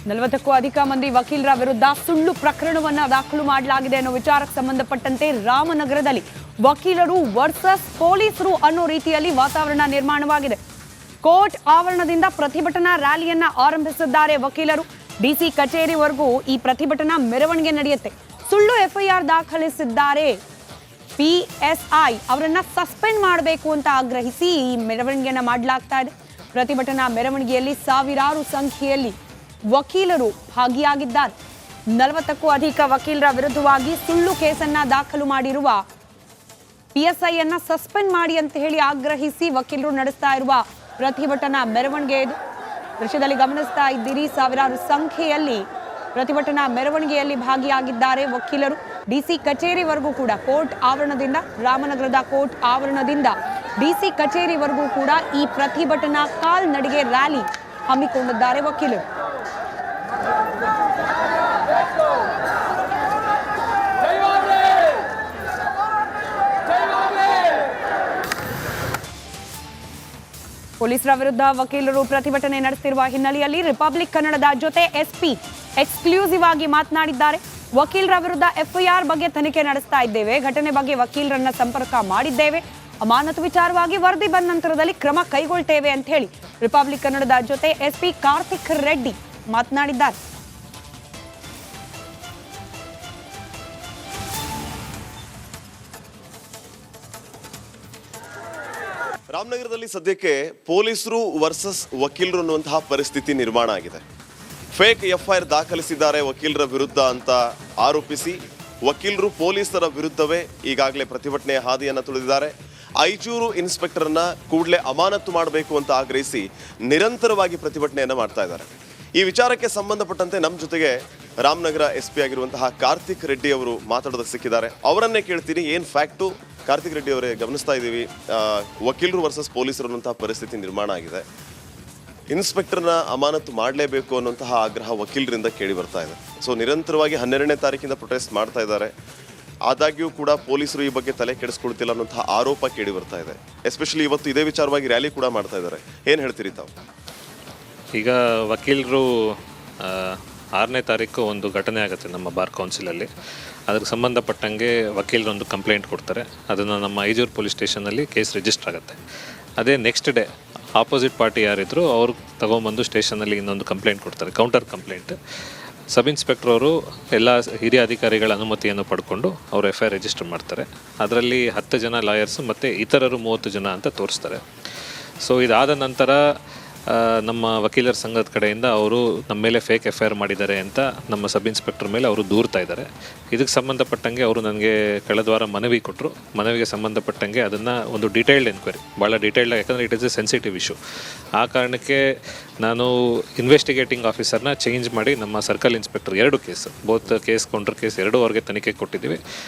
40ಕ್ಕೂ ಅಧಿಕ ಮಂದಿ ವಕೀಲರ ವಿರುದ್ಧ ಸುಳ್ಳು ಪ್ರಕರಣವನ್ನ ದಾಖಲು ಮಾಡಲಾಗಿದೆ ಅನ್ನೋ ವಿಚಾರಕ್ಕೆ ಸಂಬಂಧಪಟ್ಟಂತೆ ರಾಮನಗರದಲ್ಲಿ ವಕೀಲರು ವರ್ಸಸ್ ಪೊಲೀಸರು ಅನ್ನೋ ರೀತಿಯಲ್ಲಿ ವಾತಾವರಣ ನಿರ್ಮಾಣವಾಗಿದೆ. ಕೋರ್ಟ್ ಆವರಣದಿಂದ ಪ್ರತಿಭಟನಾ ರ್ಯಾಲಿಯನ್ನ ಆರಂಭಿಸಿದ್ದಾರೆ ವಕೀಲರು. ಡಿಸಿ ಕಚೇರಿವರೆಗೂ ಈ ಪ್ರತಿಭಟನಾ ಮೆರವಣಿಗೆ ನಡೆಯುತ್ತೆ. ಸುಳ್ಳು ಎಫ್ಐಆರ್ ದಾಖಲಿಸಿದ್ದಾರೆ ಪಿಎಸ್ಐ ಅವರನ್ನ ಸಸ್ಪೆಂಡ್ ಮಾಡಬೇಕು ಅಂತ ಆಗ್ರಹಿಸಿ ಈ ಮೆರವಣಿಗೆಯನ್ನ ಮಾಡಲಾಗ್ತಾ ಇದೆ. ಪ್ರತಿಭಟನಾ ಮೆರವಣಿಗೆಯಲ್ಲಿ ಸಾವಿರಾರು ಸಂಖ್ಯೆಯಲ್ಲಿ ವಕೀಲರು ಭಾಗಿಯಾಗಿದ್ದಾರೆ. 40ಕ್ಕೂ ಅಧಿಕ ವಕೀಲರ ವಿರುದ್ಧವಾಗಿ ಸುಳ್ಳು ಕೇಸನ್ನ ದಾಖಲು ಮಾಡಿರುವ ಪಿಎಸ್ಐ ಅನ್ನ ಸಸ್ಪೆಂಡ್ ಮಾಡಿ ಅಂತ ಹೇಳಿ ಆಗ್ರಹಿಸಿ ವಕೀಲರು ನಡೆಸ್ತಾ ಇರುವ ಪ್ರತಿಭಟನಾ ಮೆರವಣಿಗೆ ಇದು. ದೃಶ್ಯದಲ್ಲಿ ಗಮನಿಸ್ತಾ ಇದ್ದೀರಿ, ಸಾವಿರಾರು ಸಂಖ್ಯೆಯಲ್ಲಿ ಪ್ರತಿಭಟನಾ ಮೆರವಣಿಗೆಯಲ್ಲಿ ಭಾಗಿಯಾಗಿದ್ದಾರೆ ವಕೀಲರು. ಡಿಸಿ ಕಚೇರಿವರೆಗೂ ಕೂಡ ಕೋರ್ಟ್ ಆವರಣದಿಂದ, ರಾಮನಗರದ ಕೋರ್ಟ್ ಆವರಣದಿಂದ ಡಿಸಿ ಕಚೇರಿವರೆಗೂ ಕೂಡ ಈ ಪ್ರತಿಭಟನಾ ಕಾಲ್ನಡಿಗೆ ರ್ಯಾಲಿ ಹಮ್ಮಿಕೊಂಡಿದ್ದಾರೆ ವಕೀಲರು. ಪೊಲೀಸರ ವಿರುದ್ಧ ವಕೀಲರು ಪ್ರತಿಭಟನೆ ನಡೆಸುತ್ತಿರುವ ಹಿನ್ನೆಲೆಯಲ್ಲಿ ರಿಪಬ್ಲಿಕ್ ಕನ್ನಡದ ಜೊತೆ ಎಸ್ಪಿ ಎಕ್ಸ್ಕ್ಲೂಸಿವ್ ಆಗಿ ಮಾತನಾಡಿದ್ದಾರೆ. ವಕೀಲರ ವಿರುದ್ಧ ಎಫ್ಐಆರ್ ಬಗ್ಗೆ ತನಿಖೆ ನಡೆಸ್ತಾ ಇದ್ದೇವೆ, ಘಟನೆ ಬಗ್ಗೆ ವಕೀಲರನ್ನ ಸಂಪರ್ಕ ಮಾಡಿದ್ದೇವೆ, ಅಮಾನತು ವಿಚಾರವಾಗಿ ವರದಿ ಬಂದ ನಂತರದಲ್ಲಿ ಕ್ರಮ ಕೈಗೊಳ್ತೇವೆ ಅಂತ ಹೇಳಿ ರಿಪಬ್ಲಿಕ್ ಕನ್ನಡದ ಜೊತೆ ಎಸ್ಪಿ ಕಾರ್ತಿಕ್ ರೆಡ್ಡಿ ಮಾತನಾಡಿದ್ದಾರೆ. ರಾಮನಗರದಲ್ಲಿ ಸದ್ಯಕ್ಕೆ ಪೊಲೀಸರು ವರ್ಸಸ್ ವಕೀಲರು ಅನ್ನುವಂತಹ ಪರಿಸ್ಥಿತಿ ನಿರ್ಮಾಣ ಆಗಿದೆ. ಫೇಕ್ ಎಫ್ಐಆರ್ ದಾಖಲಿಸಿದ್ದಾರೆ ವಕೀಲರ ವಿರುದ್ಧ ಅಂತ ಆರೋಪಿಸಿ ವಕೀಲರು ಪೊಲೀಸರ ವಿರುದ್ಧವೇ ಈಗಾಗಲೇ ಪ್ರತಿಭಟನೆಯ ಹಾದಿಯನ್ನು ತುಳಿದಿದ್ದಾರೆ. ಐಚೂರು ಇನ್ಸ್ಪೆಕ್ಟರ್ನ ಕೂಡಲೇ ಅಮಾನತು ಮಾಡಬೇಕು ಅಂತ ಆಗ್ರಹಿಸಿ ನಿರಂತರವಾಗಿ ಪ್ರತಿಭಟನೆಯನ್ನು ಮಾಡ್ತಾ ಇದ್ದಾರೆ. ಈ ವಿಚಾರಕ್ಕೆ ಸಂಬಂಧಪಟ್ಟಂತೆ ನಮ್ಮ ಜೊತೆಗೆ ರಾಮನಗರ ಎಸ್ಪಿ ಆಗಿರುವಂತಹ ಕಾರ್ತಿಕ್ ರೆಡ್ಡಿ ಅವರು ಮಾತಾಡೋದಕ್ಕೆ ಸಿಕ್ಕಿದ್ದಾರೆ. ಅವರನ್ನೇ ಕೇಳ್ತೀನಿ, ಏನು ಫ್ಯಾಕ್ಟು? ಕಾರ್ತಿಕ್ ರೆಡ್ಡಿ ಅವರೇ, ಗಮನಿಸ್ತಾ ಇದ್ದೀವಿ ವಕೀಲರು ವರ್ಸಸ್ ಪೊಲೀಸರು ಅನ್ನುವಂತಹ ಪರಿಸ್ಥಿತಿ ನಿರ್ಮಾಣ ಆಗಿದೆ. ಇನ್ಸ್ಪೆಕ್ಟರ್ನ ಅಮಾನತು ಮಾಡಲೇಬೇಕು ಅನ್ನುವಂತಹ ಆಗ್ರಹ ವಕೀಲರಿಂದ ಕೇಳಿ ಬರ್ತಾ ಇದೆ. ಸೊ ನಿರಂತರವಾಗಿ 12ನೇ ತಾರೀಕಿಂದ ಪ್ರೊಟೆಸ್ಟ್ ಮಾಡ್ತಾ ಇದ್ದಾರೆ. ಆದಾಗ್ಯೂ ಕೂಡ ಪೊಲೀಸರು ಈ ಬಗ್ಗೆ ತಲೆ ಕೆಡಿಸ್ಕೊಳ್ತಿಲ್ಲ ಅನ್ನುವಂತಹ ಆರೋಪ ಕೇಳಿ ಬರ್ತಾ ಇದೆ. ಎಸ್ಪೆಷಲಿ ಇವತ್ತು ಇದೇ ವಿಚಾರವಾಗಿ ರ್ಯಾಲಿ ಕೂಡ ಮಾಡ್ತಾ ಇದ್ದಾರೆ. ಏನು ಹೇಳ್ತೀರಿ ತಾವು? ಈಗ ವಕೀಲರು 6ನೇ ತಾರೀಕು ಒಂದು ಘಟನೆ ಆಗುತ್ತೆ ನಮ್ಮ ಬಾರ್ ಕೌನ್ಸಿಲಲ್ಲಿ. ಅದಕ್ಕೆ ಸಂಬಂಧಪಟ್ಟಂಗೆ ವಕೀಲರೊಂದು ಕಂಪ್ಲೇಂಟ್ ಕೊಡ್ತಾರೆ. ಅದನ್ನು ನಮ್ಮ ಐಜೂರು ಪೊಲೀಸ್ ಸ್ಟೇಷನಲ್ಲಿ ಕೇಸ್ ರಿಜಿಸ್ಟರ್ ಆಗುತ್ತೆ. ಅದೇ ನೆಕ್ಸ್ಟ್ ಡೇ ಆಪೋಸಿಟ್ ಪಾರ್ಟಿ ಯಾರಿದ್ರು ಅವರು ತಗೊಂಬಂದು ಸ್ಟೇಷನಲ್ಲಿ ಇನ್ನೊಂದು ಕಂಪ್ಲೇಂಟ್ ಕೊಡ್ತಾರೆ, ಕೌಂಟರ್ ಕಂಪ್ಲೇಂಟ್. ಸಬ್ ಇನ್ಸ್ಪೆಕ್ಟರ್ ಅವರು ಎಲ್ಲ ಹಿರಿಯ ಅಧಿಕಾರಿಗಳ ಅನುಮತಿಯನ್ನು ಪಡ್ಕೊಂಡು ಅವರು ಎಫ್ಐಆರ್ ರಿಜಿಸ್ಟರ್ ಮಾಡ್ತಾರೆ. ಅದರಲ್ಲಿ 10 ಜನ ಲಾಯರ್ಸು ಮತ್ತು ಇತರರು 30 ಜನ ಅಂತ ತೋರಿಸ್ತಾರೆ. ಸೊ ಇದಾದ ನಂತರ ನಮ್ಮ ವಕೀಲರ ಸಂಘದ ಕಡೆಯಿಂದ ಅವರು ನಮ್ಮ ಮೇಲೆ ಫೇಕ್ ಎಫ್ಐಆರ್ ಮಾಡಿದ್ದಾರೆ ಅಂತ ನಮ್ಮ ಸಬ್ ಇನ್ಸ್ಪೆಕ್ಟರ್ ಮೇಲೆ ಅವರು ದೂರ್ತಾ ಇದ್ದಾರೆ. ಇದಕ್ಕೆ ಸಂಬಂಧಪಟ್ಟಂಗೆ ಅವರು ನನಗೆ ಕಳೆದ ವಾರ ಮನವಿ ಕೊಟ್ಟರು. ಮನವಿಗೆ ಸಂಬಂಧಪಟ್ಟಂಗೆ ಅದನ್ನು ಒಂದು ಡೀಟೇಲ್ಡ್ ಎನ್ಕ್ವೈರಿ, ಭಾಳ ಡೀಟೇಲ್ಡ್, ಯಾಕಂದರೆ it is A sensitive issue. ಆ ಕಾರಣಕ್ಕೆ ನಾನು ಇನ್ವೆಸ್ಟಿಗೇಟಿಂಗ್ ಆಫೀಸರ್ನ ಚೇಂಜ್ ಮಾಡಿ ನಮ್ಮ circle inspector 2 case, both case counter case 2 ಅವ್ರಿಗೆ ತನಿಖೆ ಕೊಟ್ಟಿದ್ದೀವಿ.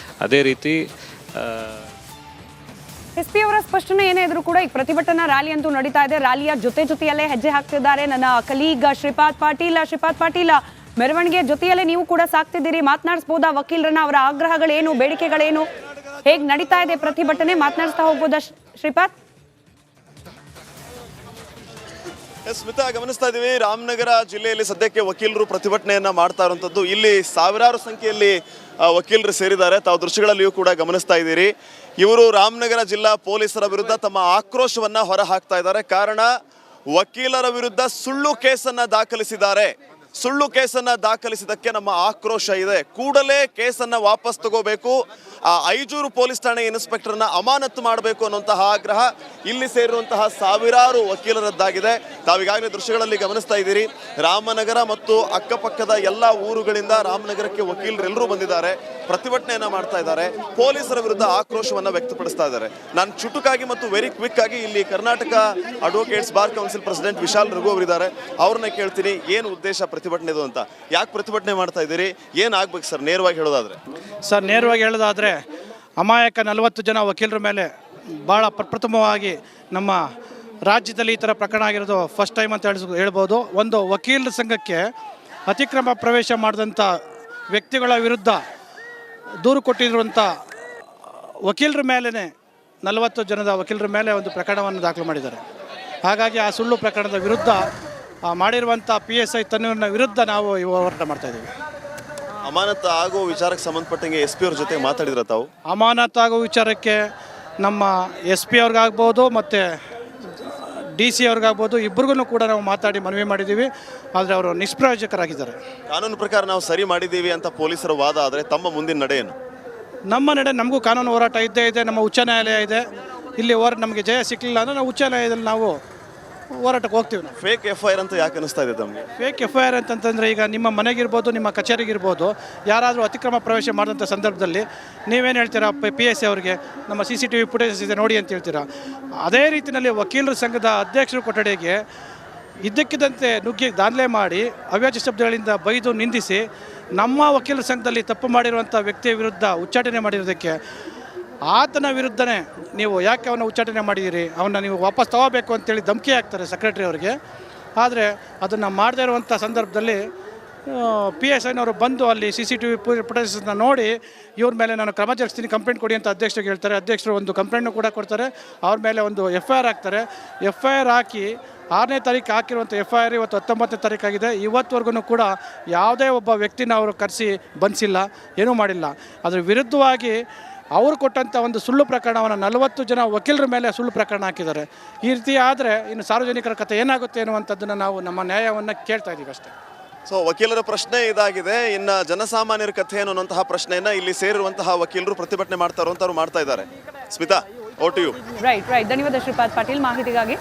ಅದೇ ರೀತಿ ಎಸ್ಪಿ ಅವರ ಸ್ಪಷ್ಟನೆ ಏನೇ ಇದ್ರೂ ಕೂಡ ಈ ಪ್ರತಿಭಟನಾ ರ್ಯಾಲಿ ಅಂತೂ ನಡೀತಾ ಇದೆ. ರ್ಯಾಲಿಯ ಜೊತೆಯಲ್ಲೇ ಹೆಜ್ಜೆ ಹಾಕ್ತಿದ್ದಾರೆ ನನ್ನ ಕಲೀಗ್ ಶ್ರೀಪಾದ್ ಪಾಟೀಲ, ಮೆರವಣಿಗೆ ಜೊತೆಯಲ್ಲೇ ನೀವು ಕೂಡ ಸಾಕ್ತಿದ್ದೀರಿ. ಮಾತನಾಡಿಸಬಹುದಾ ವಕೀಲರನ್ನ? ಅವರ ಆಗ್ರಹಗಳೇನು, ಬೇಡಿಕೆಗಳೇನು, ಹೇಗೆ ನಡೀತಾ ಇದೆ ಪ್ರತಿಭಟನೆ? ಮಾತನಾಡಿಸ್ತಾ ಹೋಗ್ಬೋದಾ ಶ್ರೀಪಾದ್? ಸ್ಮಿತಾ, ಗಮನಿಸ್ತಾ ಇದ್ದೀವಿ ರಾಮನಗರ ಜಿಲ್ಲೆಯಲ್ಲಿ ಸದ್ಯಕ್ಕೆ ವಕೀಲರು ಪ್ರತಿಭಟನೆಯನ್ನ ಮಾಡ್ತಾ ಇರುವಂಥದ್ದು. ಇಲ್ಲಿ ಸಾವಿರಾರು ಸಂಖ್ಯೆಯಲ್ಲಿ ವಕೀಲರು ಸೇರಿದ್ದಾರೆ. ತಾವು ದೃಶ್ಯಗಳಲ್ಲಿಯೂ ಕೂಡ ಗಮನಿಸ್ತಾ ಇದ್ದೀರಿ. ಇವರು ರಾಮನಗರ ಜಿಲ್ಲಾ ಪೊಲೀಸರ ವಿರುದ್ಧ ತಮ್ಮ ಆಕ್ರೋಶವನ್ನ ಹೊರ ಹಾಕ್ತಾ ಇದ್ದಾರೆ. ಕಾರಣ, ವಕೀಲರ ವಿರುದ್ಧ ಸುಳ್ಳು ಕೇಸನ್ನ ದಾಖಲಿಸಿದ್ದಾರೆ. ಸುಳ್ಳು ಕೇಸನ್ನ ದಾಖಲಿಸಿದಕ್ಕೆ ನಮ್ಮ ಆಕ್ರೋಶ ಇದೆ. ಕೂಡಲೇ ಕೇಸನ್ನ ವಾಪಸ್ ತಗೋಬೇಕು, ಐಜೂರು ಪೊಲೀಸ್ ಠಾಣೆ ಇನ್ಸ್ಪೆಕ್ಟರ್ನ ಅಮಾನತು ಮಾಡಬೇಕು ಅನ್ನುವಂತಹ ಆಗ್ರಹ ಇಲ್ಲಿ ಸೇರಿರುವಂತಹ ಸಾವಿರಾರು ವಕೀಲರದ್ದಾಗಿದೆ. ತಾವೀಗಾಗಲೇ ದೃಶ್ಯಗಳಲ್ಲಿ ಗಮನಿಸ್ತಾ ಇದ್ದೀರಿ. ರಾಮನಗರ ಮತ್ತು ಅಕ್ಕಪಕ್ಕದ ಎಲ್ಲ ಊರುಗಳಿಂದ ರಾಮನಗರಕ್ಕೆ ವಕೀಲರೆಲ್ಲರೂ ಬಂದಿದ್ದಾರೆ, ಪ್ರತಿಭಟನೆಯನ್ನ ಮಾಡ್ತಾ ಇದ್ದಾರೆ, ಪೊಲೀಸರ ವಿರುದ್ಧ ಆಕ್ರೋಶವನ್ನ ವ್ಯಕ್ತಪಡಿಸ್ತಾ ಇದ್ದಾರೆ. ನಾನು ಚುಟುಕಾಗಿ ಮತ್ತು ವೆರಿ ಕ್ವಿಕ್ ಆಗಿ ಇಲ್ಲಿ Karnataka advocates bar council president Vishal Raghu ಅವರಿದ್ದಾರೆ. ಅವ್ರನ್ನ ಕೇಳ್ತೀನಿ, ಏನು ಉದ್ದೇಶ ಪ್ರತಿಭಟನೆದು ಅಂತ? ಯಾಕೆ ಪ್ರತಿಭಟನೆ ಮಾಡ್ತಾ ಇದ್ದೀರಿ? ಏನಾಗ್ಬೇಕು ಸರ್ ನೇರವಾಗಿ ಹೇಳೋದಾದ್ರೆ? ಸರ್ ನೇರವಾಗಿ ಹೇಳೋದಾದರೆ ಅಮಾಯಕ 40 ಜನ ವಕೀಲರ ಮೇಲೆ ಭಾಳ ಪ್ರಪ್ರಥಮವಾಗಿ ನಮ್ಮ ರಾಜ್ಯದಲ್ಲಿ ಈ ಥರ ಪ್ರಕರಣ ಆಗಿರೋದು ಫಸ್ಟ್ ಟೈಮ್ ಅಂತ ಹೇಳ್ಬೋದು. ಒಂದು ವಕೀಲರ ಸಂಘಕ್ಕೆ ಅತಿಕ್ರಮ ಪ್ರವೇಶ ಮಾಡಿದಂಥ ವ್ಯಕ್ತಿಗಳ ವಿರುದ್ಧ ದೂರು ಕೊಟ್ಟಿರುವಂಥ ವಕೀಲರ ಮೇಲೇ 40 ಜನದ ವಕೀಲರ ಮೇಲೆ ಒಂದು ಪ್ರಕರಣವನ್ನು ದಾಖಲು ಮಾಡಿದ್ದಾರೆ. ಹಾಗಾಗಿ ಆ ಸುಳ್ಳು ಪ್ರಕರಣದ ವಿರುದ್ಧ ಮಾಡಿರುವಂಥ PSI ತನ್ನೂರಿನ ವಿರುದ್ಧ ನಾವು ಹೋರಾಟ ಮಾಡ್ತಾಯಿದ್ದೀವಿ. ಅಮಾನತು ಆಗೋ ವಿಚಾರಕ್ಕೆ ಸಂಬಂಧಪಟ್ಟಂಗೆ SP ಅವ್ರ ಜೊತೆ ಮಾತಾಡಿದ್ರ ತಾವು? ಅಮಾನತಾಗೋ ವಿಚಾರಕ್ಕೆ ನಮ್ಮ SP ಅವ್ರಿಗಾಗ್ಬೋದು ಮತ್ತು DC ಅವ್ರಿಗಾಗ್ಬೋದು ಇಬ್ಬರಿಗೂ ಕೂಡ ನಾವು ಮಾತಾಡಿ ಮನವಿ ಮಾಡಿದ್ದೀವಿ. ಆದರೆ ಅವರು ನಿಷ್ಪ್ರಯೋಜಕರಾಗಿದ್ದಾರೆ. ಕಾನೂನು ಪ್ರಕಾರ ನಾವು ಸರಿ ಮಾಡಿದ್ದೀವಿ ಅಂತ ಪೊಲೀಸರ ವಾದ ಆದರೆ ತಮ್ಮ ಮುಂದಿನ ನಡೆ ಏನು? ನಮ್ಮ ನಡೆ ನಮಗೂ ಕಾನೂನು ಹೋರಾಟ ಇದ್ದೇ ಇದೆ. ನಮ್ಮ ಉಚ್ಚ ನ್ಯಾಯಾಲಯ ಇದೆ. ಇಲ್ಲಿ ನಮಗೆ ಜಯ ಸಿಕ್ಕಲಿಲ್ಲ ಅಂದರೆ ನಾವು ಉಚ್ಚ ನ್ಯಾಯಾಲಯದಲ್ಲಿ ನಾವು ಹೋರಾಟಕ್ಕೆ ಹೋಗ್ತೀವಿ. ನಾವು ಫೇಕ್ FIR ಅಂತ ಯಾಕೆ ಅನಿಸ್ತಾ ಇದೆ ತಮಗೆ? ಫೇಕ್ FIR ಅಂತಂತಂದರೆ ಈಗ ನಿಮ್ಮ ಮನೆಗಿರ್ಬೋದು, ನಿಮ್ಮ ಕಚೇರಿಗಿರ್ಬೋದು, ಯಾರಾದರೂ ಅತಿಕ್ರಮ ಪ್ರವೇಶ ಮಾಡಿದಂಥ ಸಂದರ್ಭದಲ್ಲಿ ನೀವೇನು ಹೇಳ್ತೀರಾ PSI ಅವರಿಗೆ ನಮ್ಮ CCTV ಫುಟೇಜಸ್ ಇದೆ ನೋಡಿ ಅಂತ ಹೇಳ್ತೀರಾ. ಅದೇ ರೀತಿಯಲ್ಲಿ ವಕೀಲರ ಸಂಘದ ಅಧ್ಯಕ್ಷರ ಕೊಠಡಿಗೆ ಇದ್ದಕ್ಕಿದ್ದಂತೆ ನುಗ್ಗಿ ದಾಂಧಲೆ ಮಾಡಿ ಅವ್ಯಾಜ ಶಬ್ದಗಳಿಂದ ಬೈದು ನಿಂದಿಸಿ ನಮ್ಮ ವಕೀಲರ ಸಂಘದಲ್ಲಿ ತಪ್ಪು ಮಾಡಿರುವಂಥ ವ್ಯಕ್ತಿಯ ವಿರುದ್ಧ ಉಚ್ಚಾಟನೆ ಮಾಡಿರೋದಕ್ಕೆ ಆತನ ವಿರುದ್ಧನೇ ನೀವು ಯಾಕೆ ಅವನ್ನ ಉಚ್ಚಾಟನೆ ಮಾಡಿದ್ದೀರಿ, ಅವನ್ನ ನೀವು ವಾಪಸ್ ತಗೋಬೇಕು ಅಂತೇಳಿ ಧಮಕಿ ಹಾಕ್ತಾರೆ ಸೆಕ್ರೆಟರಿ ಅವರಿಗೆ. ಆದರೆ ಅದನ್ನು ಮಾಡದೇ ಇರುವಂಥ ಸಂದರ್ಭದಲ್ಲಿ PSIನವರು ಬಂದು ಅಲ್ಲಿ CCTV ಫುಟೇಜಸ್ನ ನೋಡಿ ಇವ್ರ ಮೇಲೆ ನಾನು ಕ್ರಮ ಜರುಗಿಸ್ತೀನಿ, ಕಂಪ್ಲೇಂಟ್ ಕೊಡಿ ಅಂತ ಅಧ್ಯಕ್ಷರಿಗೆ ಹೇಳ್ತಾರೆ. ಅಧ್ಯಕ್ಷರು ಒಂದು ಕಂಪ್ಲೇಂಟ್ನು ಕೂಡ ಕೊಡ್ತಾರೆ. ಅವ್ರ ಮೇಲೆ ಒಂದು FIR ಹಾಕ್ತಾರೆ. FIR ಹಾಕಿ 6ನೇ ತಾರೀಕು ಹಾಕಿರುವಂಥ FIR ಇವತ್ತು 19ನೇ ತಾರೀಕಾಗಿದೆ. ಇವತ್ತುವರೆಗೂ ಕೂಡ ಯಾವುದೇ ಒಬ್ಬ ವ್ಯಕ್ತಿನ ಅವರು ಕರೆಸಿ ಬಂಧಿಸಿಲ್ಲ, ಏನೂ ಮಾಡಿಲ್ಲ. ಅದರ ವಿರುದ್ಧವಾಗಿ ಅವರು ಕೊಟ್ಟಂಥ ಒಂದು ಸುಳ್ಳು ಪ್ರಕರಣವನ್ನು 40 ಜನ ವಕೀಲರ ಮೇಲೆ ಸುಳ್ಳು ಪ್ರಕರಣ ಹಾಕಿದ್ದಾರೆ. ಈ ರೀತಿ ಆದರೆ ಇನ್ನು ಸಾರ್ವಜನಿಕರ ಕಥೆ ಏನಾಗುತ್ತೆ ಅನ್ನುವಂಥದ್ದನ್ನು ನಾವು ನಮ್ಮ ನ್ಯಾಯವನ್ನು ಕೇಳ್ತಾ ಇದ್ದೀವಿ ಅಷ್ಟೇ. ಸೊ ವಕೀಲರ ಪ್ರಶ್ನೆ ಇದಾಗಿದೆ. ಇನ್ನು ಜನಸಾಮಾನ್ಯರ ಕಥೆ ಏನು ಅನ್ನುವಂತಹ ಪ್ರಶ್ನೆಯನ್ನು ಇಲ್ಲಿ ಸೇರಿರುವಂತಹ ವಕೀಲರು ಪ್ರತಿಭಟನೆ ಮಾಡ್ತಾರಂತವ್ರು ಮಾಡ್ತಾ ಇದ್ದಾರೆ. Smita, over to you. Right. ಧನ್ಯವಾದ ಶ್ರೀಪಾದ್ ಪಾಟೀಲ್ ಮಾಹಿತಿಗಾಗಿ.